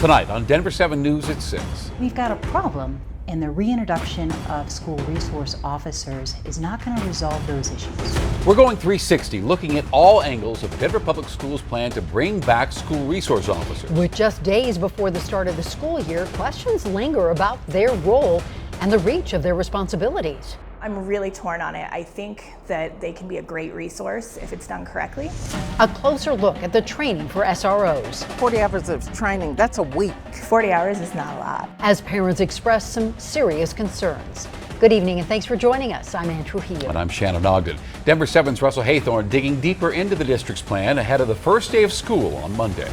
Tonight on Denver 7 News at 6. We've got a problem, and the reintroduction of school resource officers is not going to resolve those issues. We're going 360, looking at all angles of Denver Public Schools' plan to bring back school resource officers. With just days before the start of the school year, questions linger about their role and the reach of their responsibilities. I'm really torn on it. I think that they can be a great resource if it's done correctly. A closer look at the training for SROs. 40 hours of training, that's a week. 40 hours is not a lot. As parents express some serious concerns. Good evening and thanks for joining us. I'm Ann Trujillo. And I'm Shannon Ogden. Denver 7's Russell Haythorne digging deeper into the district's plan ahead of the first day of school on Monday.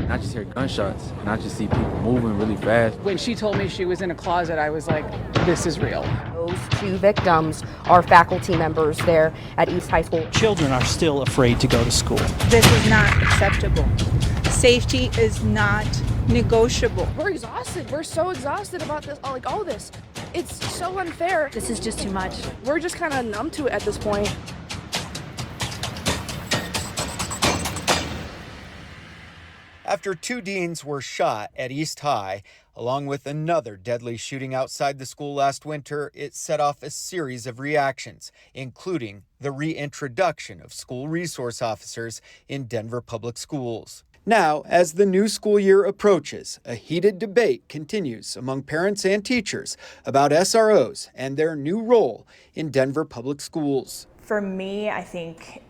I just hear gunshots and I just see people moving really fast. When she told me she was in a closet, I was like, this is real. Those two victims are faculty members there at East High School. Children are still afraid to go to school. This is not acceptable. Safety is not negotiable. We're exhausted. We're so exhausted about this, all this. It's so unfair. This is just too much. We're just kind of numb to it at this point. After two deans were shot at East High, along with another deadly shooting outside the school last winter, it set off a series of reactions, including the reintroduction of school resource officers in Denver Public Schools. Now, as the new school year approaches, a heated debate continues among parents and teachers about SROs and their new role in Denver Public Schools. For me, I think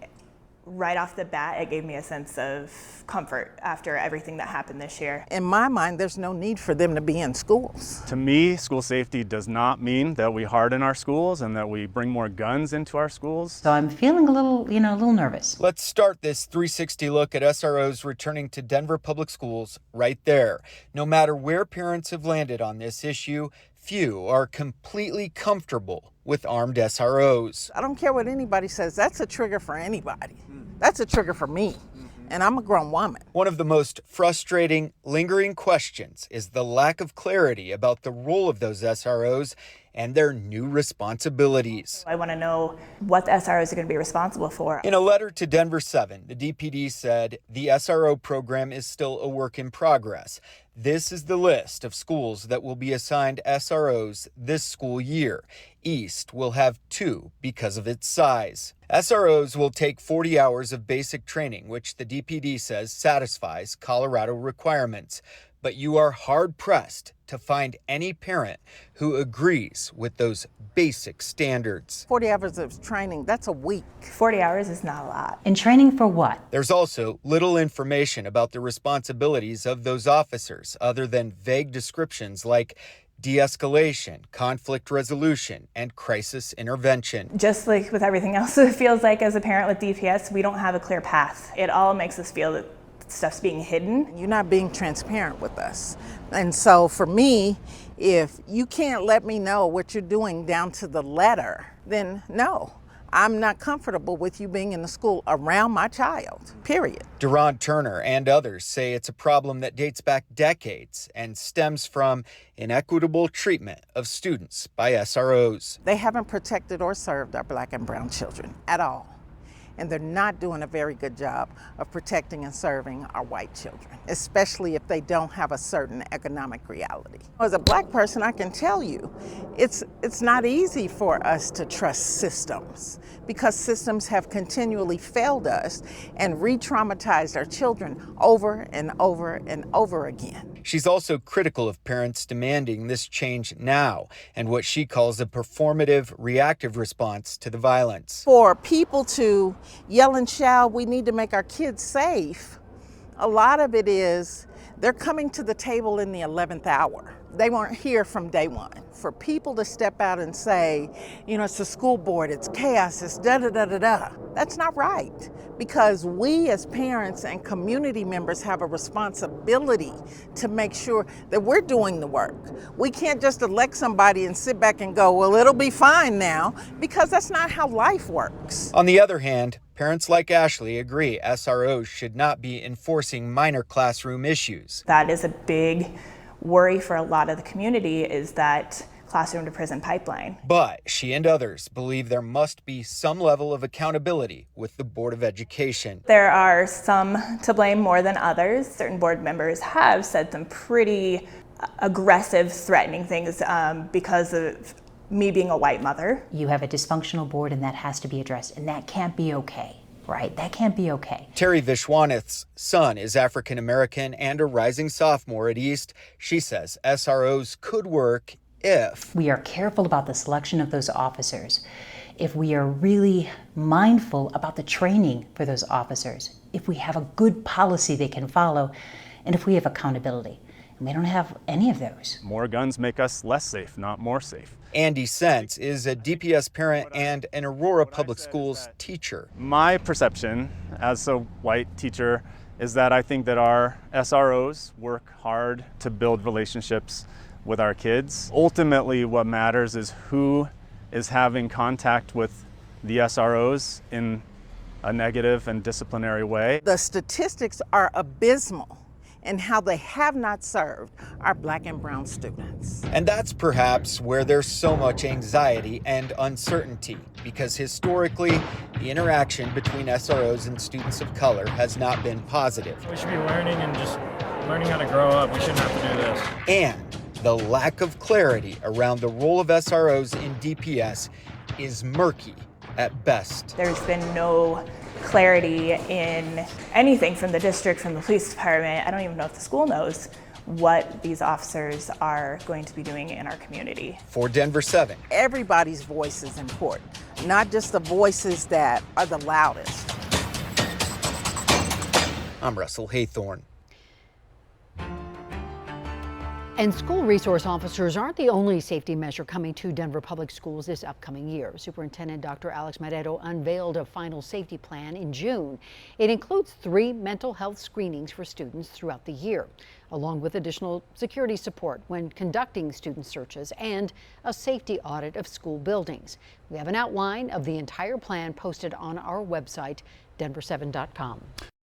right off the bat, it gave me a sense of comfort after everything that happened this year. In my mind, there's no need for them to be in schools. To me, school safety does not mean that we harden our schools and that we bring more guns into our schools. So I'm feeling a little nervous. Let's start this 360 look at SROs returning to Denver Public Schools right there. No matter where parents have landed on this issue, few are completely comfortable with armed SROs. I don't care what anybody says, that's a trigger for anybody. That's a trigger for me. And I'm a grown woman. One of the most frustrating, lingering questions is the lack of clarity about the role of those SROs and their new responsibilities. I want to know what the SROs are going to be responsible for. In a letter to Denver 7, the DPD said the SRO program is still a work in progress. This is the list of schools that will be assigned SROs this school year. East will have 2 because of its size. SROs will take 40 hours of basic training, which the DPD says satisfies Colorado requirements. But you are hard-pressed to find any parent who agrees with those basic standards. 40 hours of training, that's a week. 40 hours is not a lot. And training for what? There's also little information about the responsibilities of those officers other than vague descriptions like de-escalation, conflict resolution, and crisis intervention. Just like with everything else, it feels like as a parent with DPS, we don't have a clear path. It all makes us feel that stuff's being hidden. You're not being transparent with us. And so for me, if you can't let me know what you're doing down to the letter, then no. I'm not comfortable with you being in the school around my child, period. Duron Turner and others say it's a problem that dates back decades and stems from inequitable treatment of students by SROs. They haven't protected or served our Black and brown children at all. And they're not doing a very good job of protecting and serving our white children, especially if they don't have a certain economic reality. As a Black person, I can tell you, it's not easy for us to trust systems because systems have continually failed us and re-traumatized our children over and over and over again. She's also critical of parents demanding this change now and what she calls a performative, reactive response to the violence. For people to yell and shout, we need to make our kids safe, a lot of it is they're coming to the table in the 11th hour. They weren't here from day one. For people to step out and say, it's the school board, it's chaos, it's da-da-da-da-da, that's not right. Because we as parents and community members have a responsibility to make sure that we're doing the work. We can't just elect somebody and sit back and go, well, it'll be fine now, because that's not how life works. On the other hand, parents like Ashley agree SROs should not be enforcing minor classroom issues. That is a big worry for a lot of the community, is that classroom to prison pipeline. But she and others believe there must be some level of accountability with the Board of Education. There are some to blame more than others. Certain board members have said some pretty aggressive, threatening things because of me being a white mother. You have a dysfunctional board and that has to be addressed, and that can't be okay, right? That can't be okay. Terry Vishwanath's son is African American and a rising sophomore at East. She says SROs could work if we are careful about the selection of those officers, if we are really mindful about the training for those officers, if we have a good policy they can follow, and if we have accountability. And we don't have any of those. More guns make us less safe, not more safe. Andy Sentz is a DPS parent and an Aurora Public Schools teacher. My perception as a white teacher is that I think that our SROs work hard to build relationships with our kids. Ultimately, what matters is who is having contact with the SROs in a negative and disciplinary way. The statistics are abysmal in how they have not served our Black and brown students. And that's perhaps where there's so much anxiety and uncertainty, because historically, the interaction between SROs and students of color has not been positive. We should be learning and just learning how to grow up. We shouldn't have to do this. And the lack of clarity around the role of SROs in DPS is murky at best. There's been no clarity in anything from the district, from the police department. I don't even know if the school knows what these officers are going to be doing in our community. For Denver 7, everybody's voice is important, not just the voices that are the loudest. I'm Russell Haythorne. And school resource officers aren't the only safety measure coming to Denver Public Schools this upcoming year. Superintendent Dr. Alex Madero unveiled a final safety plan in June. It includes 3 mental health screenings for students throughout the year, along with additional security support when conducting student searches and a safety audit of school buildings. We have an outline of the entire plan posted on our website, denver7.com.